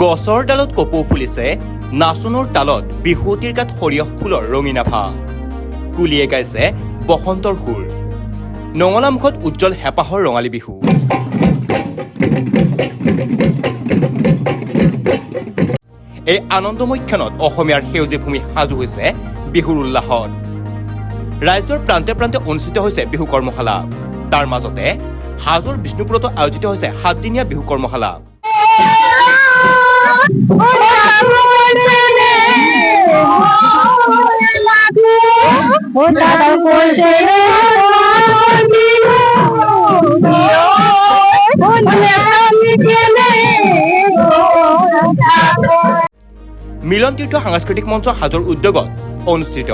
গছৰ ডালত কপৌ ফুলিছে, নাচনৰ তালত বিহুৱতীৰ গাত সৰিয়হ ফুলৰ ৰঙীন আভা। কুলিয়ে গাইছে বসন্তৰ সুৰ। নঙলামুখত উজ্জ্বল হেঁপাহৰ ৰঙালী বিহু। এই আনন্দময় ক্ষণত অসমীয়াৰ সেউজী ভূমি সাজু হৈছে বিহুৰ উল্লাসত। ৰাজ্যৰ প্ৰান্তে প্ৰান্তে অনুষ্ঠিত হৈছে বিহু কৰ্মশালা। তাৰ মাজতে হাজোৰ বিষ্ণুপুৰতো আয়োজিত হৈছে 7দিনীয়া বিহু কৰ্মশালা। মিলন তীৰ্থ সাংস্কৃতিক মঞ্চ হাজোৰ উদ্যোগত অনুষ্ঠিত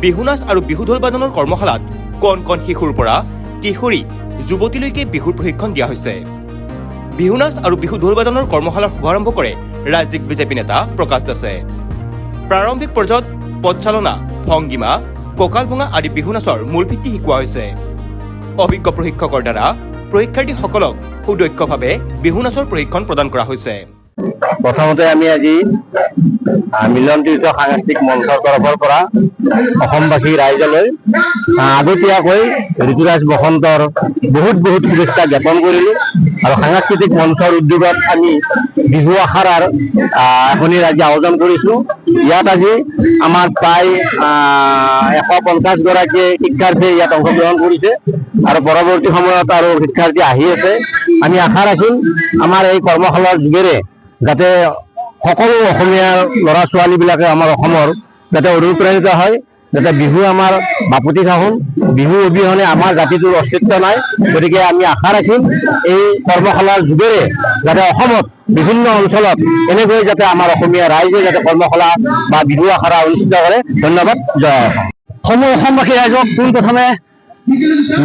বিহু নাচ আৰু বিহু ঢোল বাদনৰ কৰ্মশালাত কণ কণ শিশুৰ পৰা কিশোৰী যুৱতীলৈকে বিহুৰ প্ৰশিক্ষণ দিয়া হৈছে। বিহু নাচ আৰু বিহু ঢোল বাদনৰ কৰ্মশালাৰ শুভাৰম্ভ কৰে ৰাজ্যিক বিজেপি নেতা প্ৰকাশ দাসে। প্ৰাৰম্ভিক পৰ্যায়ত পদচালনা, ভংগীমা, কঁকাল ভঙা আদি বিহু নাচৰ মূল ভিত্তি শিকোৱা হৈছে। অভিজ্ঞ প্ৰশিক্ষকৰ দ্বাৰা পৰীক্ষাৰ্থীসকলক সুদক্ষভাৱে বিহু নাচৰ প্ৰশিক্ষণ প্ৰদান কৰা হৈছে। প্ৰথমতে আমি আজি মিলন তীৰ্থ সাংস্কৃতিক মঞ্চৰ তৰফৰ পৰা অসমবাসী ৰাইজলৈ আগতীয়াকৈ ঋতুৰাজ বসন্তৰ বহুত শুভেচ্ছা জ্ঞাপন কৰিলোঁ। আৰু সাংস্কৃতিক মঞ্চৰ উদ্যোগত আমি বিহু আখৰাৰ এখনি আজি আয়োজন কৰিছোঁ। ইয়াত আজি আমাৰ প্ৰায় 150 গৰাকী শিক্ষাৰ্থীয়ে ইয়াত অংশগ্ৰহণ কৰিছে আৰু পৰৱৰ্তী সময়ত আৰু শিক্ষাৰ্থী আহি আছে। আমি আশা ৰাখিম আমাৰ এই কৰ্মশালাৰ যোগেৰে যাতে সকলো অসমীয়া ল'ৰা ছোৱালীবিলাকে আমাৰ অসমৰ যাতে অনুপ্ৰাণিত হয়, যাতে বিহু আমাৰ বাপতি সাহোন, বিহু অবিহনে আমাৰ জাতিটোৰ অস্তিত্ব নাই। গতিকে আমি আশা ৰাখিম এই কৰ্মশালাৰ যোগেৰে যাতে অসমত বিভিন্ন অঞ্চলত এনেকৈ যাতে আমাৰ অসমীয়া ৰাইজে যাতে কৰ্মশালা বা বিহু আখৰা অনুষ্ঠিত কৰে। ধন্যবাদ। জয় অসম। অসমবাসী ৰাইজক পোনপ্ৰথমে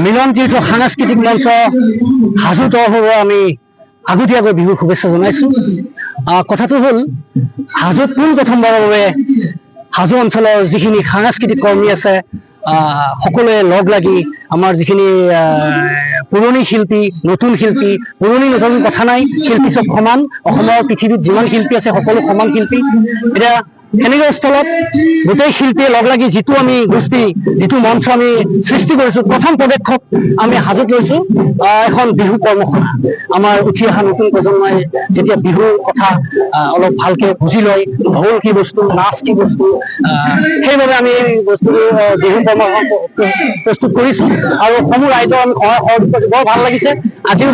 মিলন তীৰ্থ সাংস্কৃতিক মঞ্চ হাজো তৰফৰ আমি আগতীয়াকৈ বিহুৰ শুভেচ্ছা জনাইছোঁ। কথাটো হ'ল, হাজোত পোনপ্ৰথমবাৰৰ বাবে হাজো অঞ্চলৰ যিখিনি সাংস্কৃতিক কৰ্মী আছে সকলোৱে লগ লাগি আমাৰ যিখিনি পুৰণি শিল্পী, নতুন শিল্পী, পুৰণি নতুন কথা নাই, শিল্পী চব সমান। অসমৰ পৃথিৱীত যিমান শিল্পী আছে সকলো সমান শিল্পী। এতিয়া এনেকুৱা স্থলত গোটেই শিল্পীয়ে লগ লাগি যিটো আমি গোষ্ঠী, যিটো মঞ্চ আমি সৃষ্টি কৰিছোঁ, প্ৰথম পদক্ষেপ আমি হাজোত লৈছোঁ এখন বিহু কৰ্মশালা। আমাৰ উঠি অহা নতুন প্ৰজন্মই যেতিয়া বিহুৰ কথা অলপ ভালকে বুজি লয়, ঢোল কি বস্তু, নাচ কি বস্তু, সেইবাবে আমি এই বস্তুটো বিহু কৰ্মশালা প্ৰস্তুত কৰিছোঁ। আৰু সমূহ ৰাইজৰ আমি সহযোগ বৰ ভাল লাগিছে। আজিও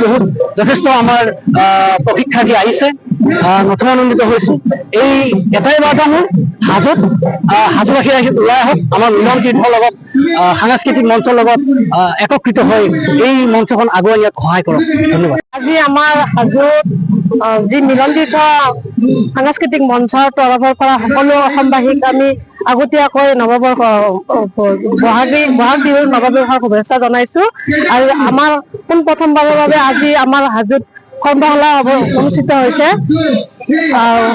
যথেষ্ট আমাৰ প্ৰশিক্ষাৰ্থী আহিছে, নথৈ আনন্দিত হৈছোঁ। এই এটাই বাৰ্তা মোৰ, হাজোবাসী ওলাই আহক, আমাৰ মিলন তীৰ্থৰ লগত সাংস্কৃতিক মঞ্চৰ লগত একত্ৰিত হৈ এই মঞ্চখন আগুৱাই নিয়াত সহায় কৰক। ধন্যবাদ। আজি আমাৰ হাজোত যি মিলন তীৰ্থ সাংস্কৃতিক মঞ্চৰ তৰফৰ পৰা সকলো অসমবাসীক আমি আগতীয়াকৈ বহাগ বিহুৰ নৱবৰ্ষৰ শুভেচ্ছা জনাইছোঁ। আৰু আমাৰ পোনপ্ৰথমবাৰৰ বাবে আজি আমাৰ হাজোত কৰ্মশালা অনুষ্ঠিত হৈছে।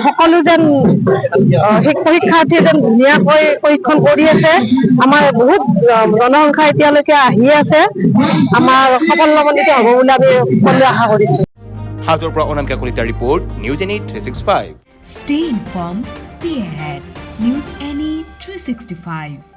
সকলো যেন শিক্ষাৰ্থীয়ে যেন ধুনীয়াকৈ পৰীক্ষণ কৰি আছে। আমাৰ বহুত জনসংখ্যা এতিয়ালৈকে আহি আছে। আমাৰ সফলমণ্ডিত হ'ব বুলি আমি সকলোৱে আশা কৰিছোঁ। হাজোৰ পৰা অনামিকা কলিতাৰ report, news any 365। Stay informed, stay ahead. News Any 365.